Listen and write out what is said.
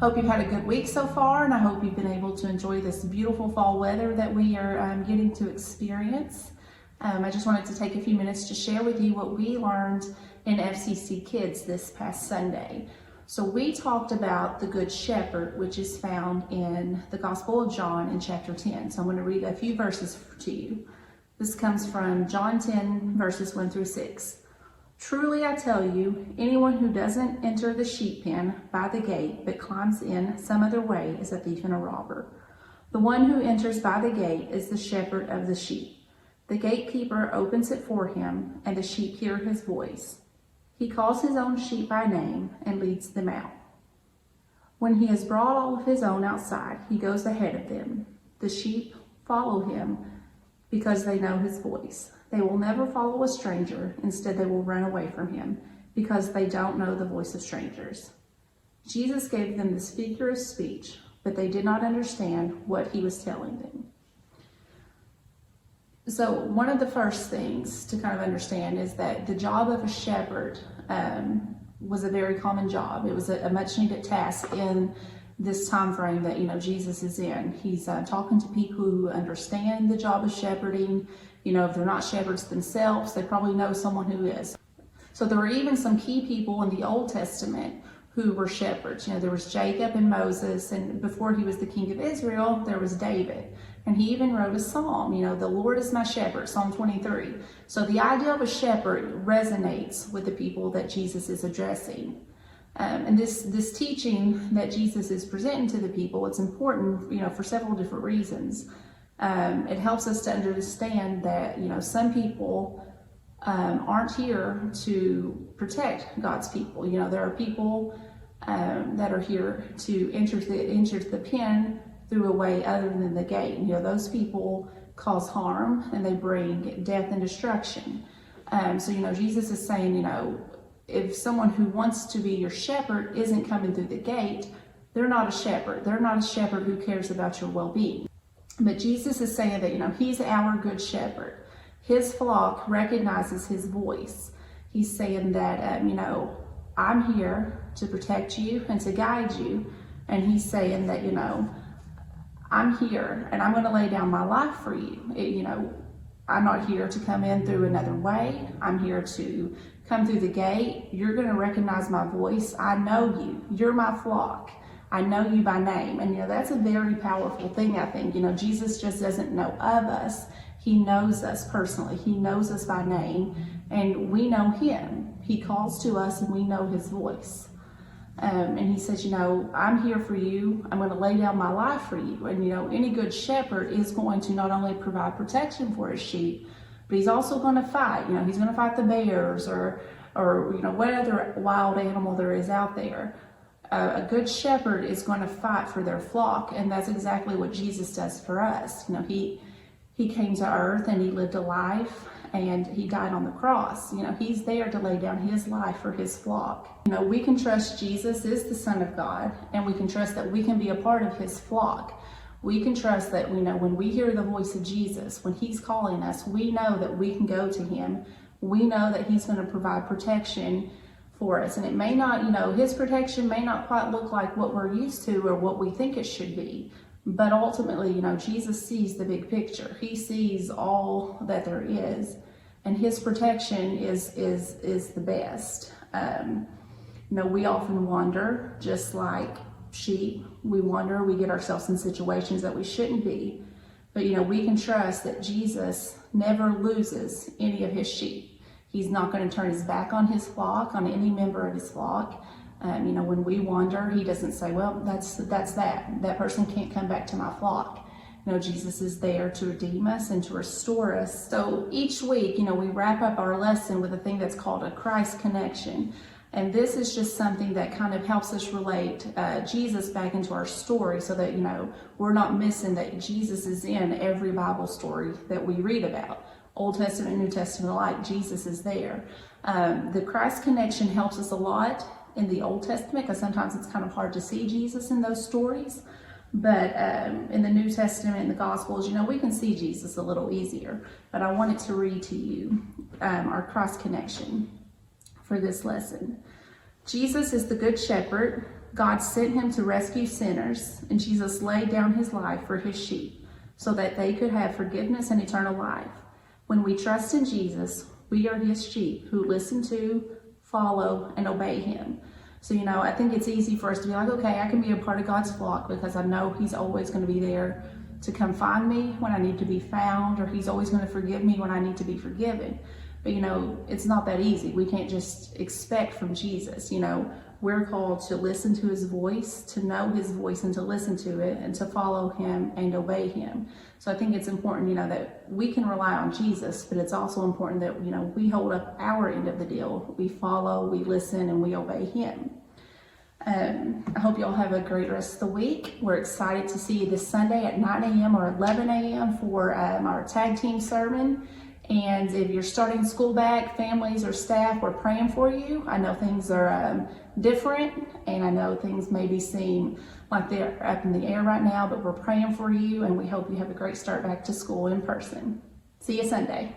Hope you've had a good week so far, and I hope you've been able to enjoy this beautiful fall weather that we are getting to experience. I just wanted to take a few minutes to share with you what we learned in FCC Kids this past Sunday. So we talked about the Good Shepherd, which is found in the Gospel of John in chapter 10. So I'm going to read a few verses to you. This comes from John 10, verses 1 through 6. Truly I tell you, anyone who doesn't enter the sheep pen by the gate, but climbs in some other way, is a thief and a robber. The one who enters by the gate is the shepherd of the sheep. The gatekeeper opens it for him, and the sheep hear his voice. He calls his own sheep by name and leads them out. When he has brought all of his own outside, he goes ahead of them. The sheep follow him because they know his voice. They will never follow a stranger. Instead, they will run away from him because they don't know the voice of strangers. Jesus gave them this figure of speech, but they did not understand what he was telling them. So one of the first things to kind of understand is that the job of a shepherd was a very common job. It was a much needed task in this time frame that Jesus is in. He's talking to people who understand the job of shepherding. If they're not shepherds themselves, they probably know someone who is. So there were even some key people in the Old Testament who were shepherds. There was Jacob and Moses, and before he was the king of Israel, there was David. And he even wrote a psalm, the Lord is my shepherd, Psalm 23. So the idea of a shepherd resonates with the people that Jesus is addressing. And this teaching that Jesus is presenting to the people, it's important, for several different reasons. It helps us to understand that, some people aren't here to protect God's people. There are people that are here to enter the pen through a way other than the gate. Those people cause harm and they bring death and destruction. So Jesus is saying, if someone who wants to be your shepherd isn't coming through the gate, they're not a shepherd. They're not a shepherd who cares about your well-being. But Jesus is saying that, he's our good shepherd. His flock recognizes his voice. He's saying that, I'm here to protect you and to guide you. And he's saying that, I'm here and I'm going to lay down my life for you. I'm not here to come in through another way. I'm here to come through the gate. You're going to recognize my voice. I know you. You're my flock. I know you by name. And that's a very powerful thing, I think. Jesus just doesn't know of us. He knows us personally. He knows us by name, and we know him. He calls to us and we know his voice. And he says, I'm here for you. I'm going to lay down my life for you. And, any good shepherd is going to not only provide protection for his sheep, but he's also going to fight. He's going to fight the bears or what other wild animal there is out there. A good shepherd is going to fight for their flock, and that's exactly what Jesus does for us. He came to earth and he lived a life and he died on the cross. He's there to lay down his life for his flock. We can trust Jesus is the Son of God, and we can trust that we can be a part of his flock. We can trust that when we hear the voice of Jesus, when he's calling us, we know that we can go to him. We know that he's going to provide protection for us. And it may not, his protection may not quite look like what we're used to or what we think it should be. But ultimately, Jesus sees the big picture. He sees all that there is, and his protection is the best. We often wander, just like sheep. We wander, we get ourselves in situations that we shouldn't be. But, we can trust that Jesus never loses any of his sheep. He's not going to turn his back on his flock, on any member of his flock. When we wander, he doesn't say, well, that's that person can't come back to my flock. Jesus is there to redeem us and to restore us. So each week, we wrap up our lesson with a thing that's called a Christ connection. And this is just something that kind of helps us relate Jesus back into our story so that, we're not missing that Jesus is in every Bible story that we read about. Old Testament, New Testament alike, Jesus is there. The Christ connection helps us a lot in the Old Testament because sometimes it's kind of hard to see Jesus in those stories. But in the New Testament and the Gospels, we can see Jesus a little easier. But I wanted to read to you our Christ connection for this lesson. Jesus is the Good Shepherd. God sent him to rescue sinners, and Jesus laid down his life for his sheep so that they could have forgiveness and eternal life. When we trust in Jesus, we are his sheep who listen to, follow, and obey him. So, I think it's easy for us to be like, okay, I can be a part of God's flock because I know he's always going to be there to come find me when I need to be found, or he's always going to forgive me when I need to be forgiven. But, it's not that easy. We can't just expect from Jesus. We're called to listen to his voice, to know his voice and to listen to it and to follow him and obey him. So I think it's important, that we can rely on Jesus, but it's also important that, we hold up our end of the deal. We follow, we listen, and we obey him. I hope y'all have a great rest of the week. We're excited to see you this Sunday at 9 a.m. or 11 a.m. for our tag team sermon. And if you're starting school back, families or staff, we're praying for you. I know things are different, and I know things maybe seem like they're up in the air right now, but we're praying for you, and we hope you have a great start back to school in person. See you Sunday.